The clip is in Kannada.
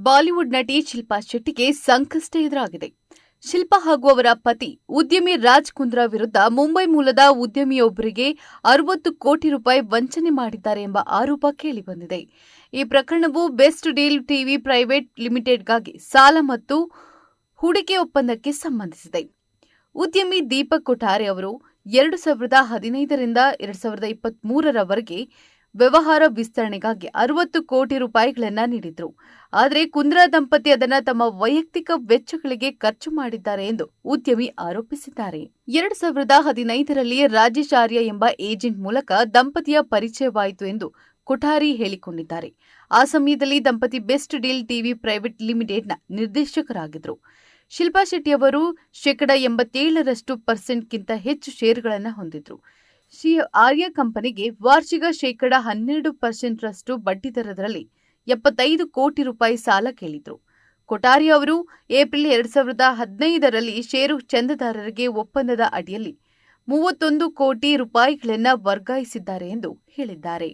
ಬಾಲಿವುಡ್ ನಟಿ ಶಿಲ್ಪಾ ಶೆಟ್ಟಿಗೆ ಸಂಕಷ್ಟ ಎದುರಾಗಿದೆ. ಶಿಲ್ಪಾ ಹಾಗೂ ಅವರ ಪತಿ ಉದ್ಯಮಿ ರಾಜ್ ಕುಂದ್ರಾ ವಿರುದ್ಧ ಮುಂಬೈ ಮೂಲದ ಉದ್ಯಮಿಯೊಬ್ಬರಿಗೆ 60 ಕೋಟಿ ರೂಪಾಯಿ ವಂಚನೆ ಮಾಡಿದ್ದಾರೆ ಎಂಬ ಆರೋಪ ಕೇಳಿಬಂದಿದೆ. ಈ ಪ್ರಕರಣವು ಬೆಸ್ಟ್ ಡೀಲ್ ಟಿವಿ ಪ್ರೈವೇಟ್ ಲಿಮಿಟೆಡ್ಗಾಗಿ ಸಾಲ ಮತ್ತು ಹೂಡಿಕೆ ಒಪ್ಪಂದಕ್ಕೆ ಸಂಬಂಧಿಸಿದೆ. ಉದ್ಯಮಿ ದೀಪಕ್ ಕೊಠಾರಿ ಅವರು 2015 ರಿಂದ 2023ರವರೆಗೆ ವ್ಯವಹಾರ ವಿಸ್ತರಣೆಗಾಗಿ 60 ಕೋಟಿ ರೂಪಾಯಿಗಳನ್ನು ನೀಡಿದ್ರು. ಆದರೆ ಕುಂದ್ರಾ ದಂಪತಿ ಅದನ್ನು ತಮ್ಮ ವೈಯಕ್ತಿಕ ವೆಚ್ಚಗಳಿಗೆ ಖರ್ಚು ಮಾಡಿದ್ದಾರೆ ಎಂದು ಉದ್ಯಮಿ ಆರೋಪಿಸಿದ್ದಾರೆ. 2015ರಲ್ಲಿ ರಾಜೇಶ್ ಆರ್ಯ ಎಂಬ ಏಜೆಂಟ್ ಮೂಲಕ ದಂಪತಿಯ ಪರಿಚಯವಾಯಿತು ಎಂದು ಕೊಠಾರಿ ಹೇಳಿಕೊಂಡಿದ್ದಾರೆ. ಆ ಸಮಯದಲ್ಲಿ ದಂಪತಿ ಬೆಸ್ಟ್ ಡೀಲ್ ಟಿವಿ ಪ್ರೈವೇಟ್ ಲಿಮಿಟೆಡ್ನ ನಿರ್ದೇಶಕರಾಗಿದ್ದರು. ಶಿಲ್ಪಾ ಶೆಟ್ಟಿ ಅವರು 87%ಗಿಂತ ಹೆಚ್ಚು ಷೇರುಗಳನ್ನು ಹೊಂದಿದ್ರು. ಆರ್ಯ ಕಂಪನಿಗೆ ವಾರ್ಷಿಕ 12% ಬಡ್ಡಿದರದಲ್ಲಿ 75 ಕೋಟಿ ರೂಪಾಯಿ ಸಾಲ ಕೇಳಿದ್ರು. ಕೊಠಾರಿ ಅವರು ಏಪ್ರಿಲ್ 2015ರಲ್ಲಿ ಷೇರು ಚಂದಾದಾರರಿಗೆ ಒಪ್ಪಂದದ ಅಡಿಯಲ್ಲಿ 31 ಕೋಟಿ ರೂಪಾಯಿಗಳನ್ನು ವರ್ಗಾಯಿಸಿದ್ದಾರೆ ಎಂದು ಹೇಳಿದ್ದಾರೆ.